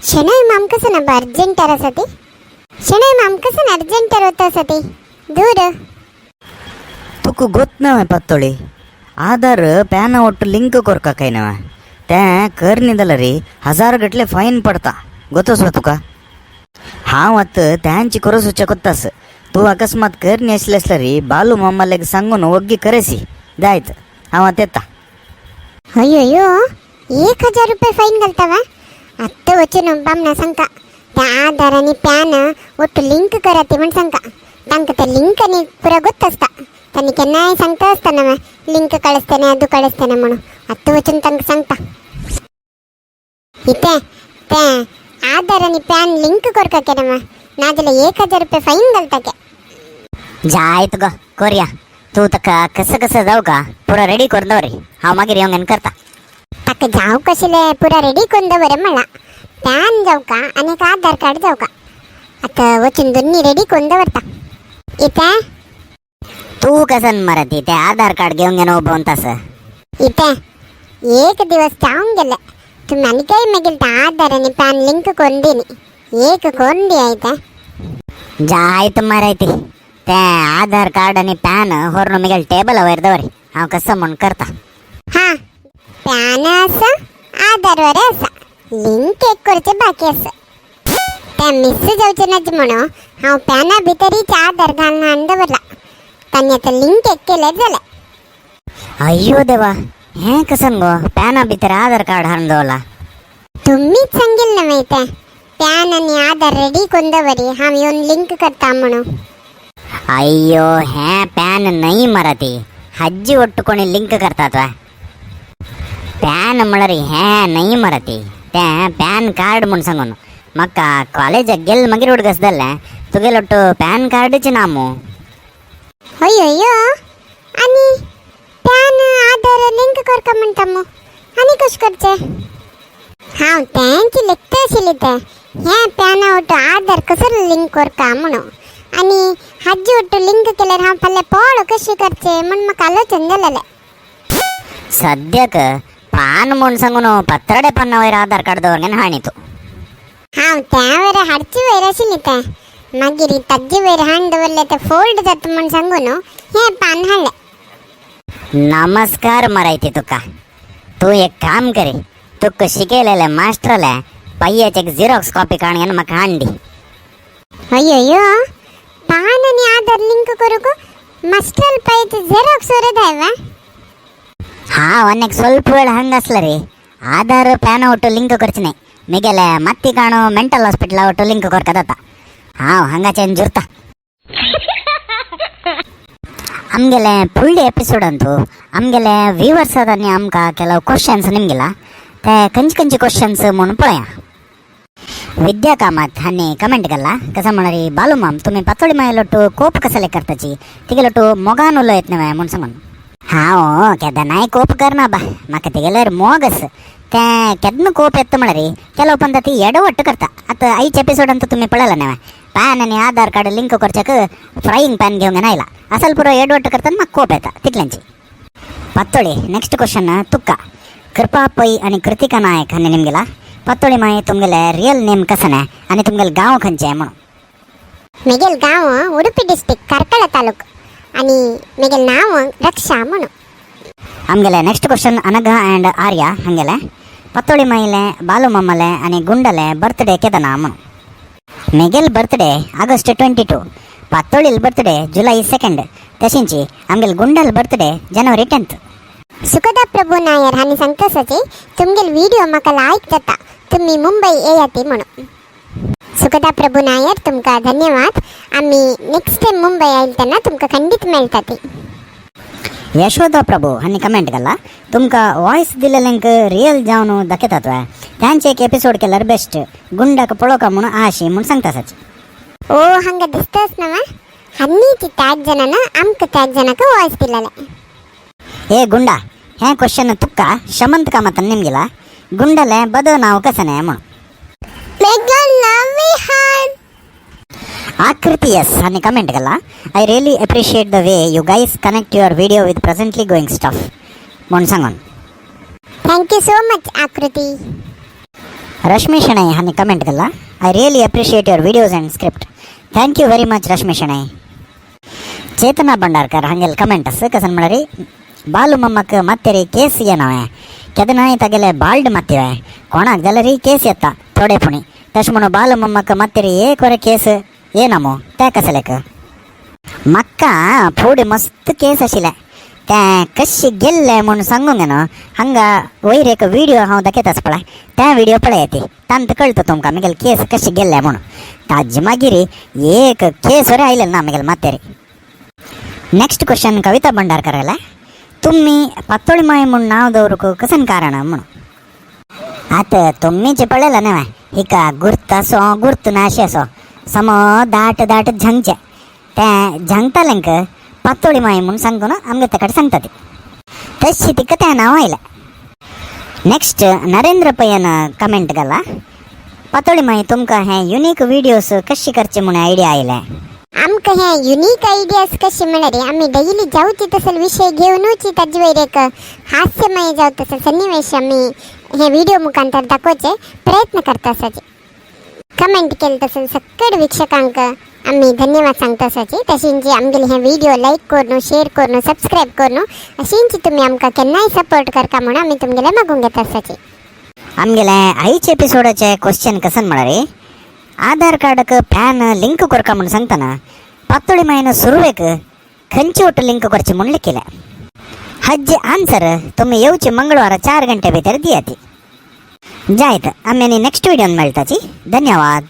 शनय मामकसन अर्जंटार असती शनय मामकसन अर्जंटार होता दूर तुक गोत्नव पत्तोळी आधार पॅन ಒಟ್ಟು ಲಿಂಕ್ ಕೊರ್ಕೈನವ त्या करनिदल रे 1000 गटले फाईन पडता गोतोस तुका हांव आतां त्यांची करोसुचे कोत्तास तू अकस्मात करनी असलेस रे बालू मम्मालेग सांगून ओग्गी करेसी जायत हांव आतां येता अय्यो 1000 रुपये फाईन घालतावा आत्ता वचून बामना सांगता त्या आधार आणि पॅन ಒಟ್ಟು लिंक कराते म्हण सांगता तांकां त्या लिंक आणि पुरा ಗೊತ್ತ असता त्यांनी केन्नाय सांगता असताना लिंक कळस्ताने ಅದು कळस्ताने म्हणून आत्ता वचून तांकां सांगता इथे ते आधार आणि पॅन लिंक करका केना नाजले 1000 रुपये फाईन घालताके जायत गो कोरिया तू तका कसं कसं जाऊ का पुरा रेडी करून दवरी हांव मागीर येवंगन करता ताका जाव कशेले पुरा रेडी करून दवरे म्हणला पॅन जाऊ का आणि एक आधार कार्ड जाऊ का आता वचून दोन्ही रेडी करून दवरता इथे तू कसन मराठी ते आधार कार्ड घेऊन घेऊन उभं तास इथे एक दिवस जाऊन गेले तुम्ही आणि काही मागील त्या आधार आणि पॅन लिंक करून देणे एक करून द्या इथे जायत मराठी ते आधार कार्ड आणि पॅन ಹೊರನು ಮಿಗಲ್ ಟೇಬಲ್ ಅವರ್ ದವರಿ हांव कसं म्हण करता हा पॅन असं आधारवर असं लिंक एक करचे बाकी असं त्या मिस जावचे नाच म्हणून हांव पॅना भितरीच आधार घालून हाडून दवरला तांणी आता लिंक एक केले जालें अय्यो देवा हे कसन गो पॅना भितर आधार कार्ड हाडून दवरला तुम्हीच सांगेल ना माहिती पॅन आणि आधार रेडी करून दवरी हांव येऊन लिंक करता म्हणून अय्यो हे पॅन नाही मराठी हज्जी ಒಟ್ಟು कोणी लिंक करतात वा पॅन म्हणरी हे नाही मराठी ते पॅन कार्ड म्हणून सांगून म्हाका कॉलेजाक गेल मागीर उडगसदल्ले तुगेलो ಒಟ್ಟು पॅन कार्डचे नामू अय्यो आणि पॅन आधार लिंक करका म्हणटा मग आणि कशें करचे हांव तेंची लेखता आशिल्ली ते हे पॅना ಒಟ್ಟು आधार कसो लिंक करका म्हणून आणि हज्जी ಒಟ್ಟು लिंक केल्यार हांव फाल्यां पळो कशें करचे म्हण म्हाका आलोचन जालेलें सद्याक पान म्हणून सांगून पत्रडे पन्ना वयर आधार कार्ड दवरगेन हाणी तू हांव त्या वयर हाडची वयर आशिल्ली ते मागीर ताजे वयर हाडून दवरले ते फोल्ड जाता म्हण सांगून हे पान हाडलें नमस्कार मराठी तुका तू एक काम करी तुका शिकयलेले मास्टरले पय्याची एक झेरॉक्स कॉपी काडून घेवन म्हाका हाडली अय्यो पान आणि आधार लिंक करूक मास्टर पायचे झेरॉक्स वरद हायवा ಹಾಂ ಒನ್ನೆಗೆ ಸ್ವಲ್ಪ ವೇಳೆ ಹಂಗಸ್ಲ ರೀ ಆಧಾರ್ ಪ್ಯಾನ್ ಒಟ್ಟು ಲಿಂಕ್ ಕೊರ್ಚಿನಿ ಮಿಗೆಲೆ ಮತ್ತಿ ಕಾಣು ಮೆಂಟಲ್ ಹಾಸ್ಪಿಟಲ್ ಒಟ್ಟು ಲಿಂಕ್ ಕೊರ್ಕದತ್ತ ಹಾಂ ಹಂಗ ಚೇಂಜ್ ಇರ್ತ ಆಮ್ಗೆಲೆ ಫುಲ್ ಎಪಿಸೋಡ್ ಅಂತೂ ಆಮ್ಗೆಲೆ ವ್ಯೂವರ್ಸ್ ಅದನ್ನೇ ಆಮ್ಕ ಕೆಲವು ಕ್ವಶನ್ಸ್ ನಿಮಗಿಲ್ಲ ते कंची क्वेश्चन्स म्हणून पळया विद्या कामात आणि कमेंट केला कसं म्हणणारी बालू माम तुम्ही पातोळी मायलोटू कोप कसले करताची तिगेलोटू मोगान उलो येत नाही म्हणून सांगून हांव केदां नाय कोप करना बा म्हाका तेगेल्यार मोगस ते केदना कोप येता म्हणल्यार केलो पण ती एडवट्ट करता आतां आयच्या एपिसोडान तुम्ही पळयला न्हय पॅन आणि आधार कार्ड लिंक करच्याक फ्राईंग पॅन घेवंक आयला असल पुरो एडवट्ट करता म्हाका कोप येता तितल्यांची पातोळी नेक्स्ट क्वेश्चन तुका कृपा पै आणि कृतिका नायक हांणी निमगेला पातोळी माय तुमगेले रियल नेम कसने आणि तुमगेले गांव खंयचे म्हणून मेगेल गांव उडुपी डिस्ट्रिक्ट कार्कಳ तालूक आणि मेगेल नाव रक्षा म्हणून आमगेले next question Anagha and Arya हंगेले पातोळी मायले बालू मम्मले आणि गुंडले बर्थडे केदना म्हणून मेगेल बर्थडे ऑगस्ट 22 पातोळील बर्थडे जुलै 2 तशींची आमगेल गुंडल बर्थडे जनवरी 10 सुखदा प्रभू नायर हांणी सांगता सची तुमगेल व्हिडिओ म्हाका लायक जाता तुम्ही मुंबई येयाती म्हणून सुखदा प्रभू नायर तुमकां धन्यवाद आम्ही नेक्स्ट टाइम मुंबई आयल तेन्ना तुमकां खंडीत मेळटा ती यशोदा प्रभू हांणी कमेंट केला तुमकां वॉयस दिलेल्यांक रियल जावन दाखयतात वा त्यांचे एक एपिसोड केल्यार बेस्ट गुंडाक पळोवका म्हणून आशी म्हणून सांगता सच ओ हंगा दिसताच नवा हन्नी ती त्याच जणांना आमकां त्याच जणांका वॉयस दिलेले ए गुंडा हे क्वेश्चन तुका शमंत कामत निमगेला गुंडले बद नाव कसने म्हणून मेगेल नाव विहान आकृति यस आणि कमेंट केला I really appreciate the way you guys connect your video with presently going stuff म्हणून सांगून थँक यू सो मच आकृती रश्मी शणै हानी कमेंट केला. I really appreciate your videos and script. Thank you very much Rashmi Shenoy. Chetana Bhandarkar हांगेल comment अस कसन म्हणरी बालू मम्मक मत्तेरी केस येनावे केदनाय तगेले बाल्ड मत्तिवे कोणाक जाल्यार केस येता थोडे पुणी तश म्हणून बालू मम्मक मत्तेरी एक वरे केस ಏನಮೋ त्या कसलेक म्हाका फुडें मस्त केस आशिल्ले ते कशे गेल्ले म्हूण सांगूंक न्हू हांगा वयर एक व्हिडिओ हांव दाखयताच पळय त्या व्हिडिओ पळय ती तांत कळटा तुमकां आमगेले केस कशे गेल्ले म्हूण ताजे मागीर एक केस वरे आयले ना आमगेले मातेरी. नेक्स्ट क्वेश्चन कविता भंडारकर आयला. तुम्ही पातोळी माय म्हूण नांव दवरूंक कसन कारण म्हूण आतां तुमीचे पळयला न्हय हिका गुर्त असो गुर्त ना अशें असो समो दाट दाट झंगचे ते झंगतालेंक पातोळी माय म्हूण सांगून आमगे ते कडेन सांगता ती तशी तिका तें नांव आयलें. नेक्स्ट नरेंद्र पयन कमेंट घाला. पातोळी माय तुमकां हे युनीक व्हिडिओज कशे करचे म्हूण आयडिया आयले. आमकां हे युनीक आयडियाज कशे म्हणल्यार आमी डेली जावची तसले विषय घेवनूच ताजे वयर एक हास्यमय जाव तसले सन्निवेश आमी हे व्हिडिओ मुखांतर दाखोवचे प्रयत्न करता आसाचे. कमेंट केले तसले सकड वीक्षकांक आमी धन्यवाद सांगता आसाची. तशेंच आमगेले हे व्हिडिओ लायक करून शेअर करून सबस्क्रायब करून अशेंच तुमी आमकां केन्नाय सपोर्ट करता म्हणून आमी तुमगेले मागूंक घेता आसाची. आमगेले आयचे एपिसोडाचे क्वेश्चन कसन म्हळ्यार आधार कार्डाक पॅन लिंक करका म्हूण सांगतना पातोळी मायन सुरवेक खंयचे वट लिंक करचे म्हूण लिखिलें. हाजे आन्सर तुमी येवचे मंगळवार 4 गंटे भितर दियात. जायत आमी नेक्स्ट व्हिडिओन मेळटाची. धन्यवाद.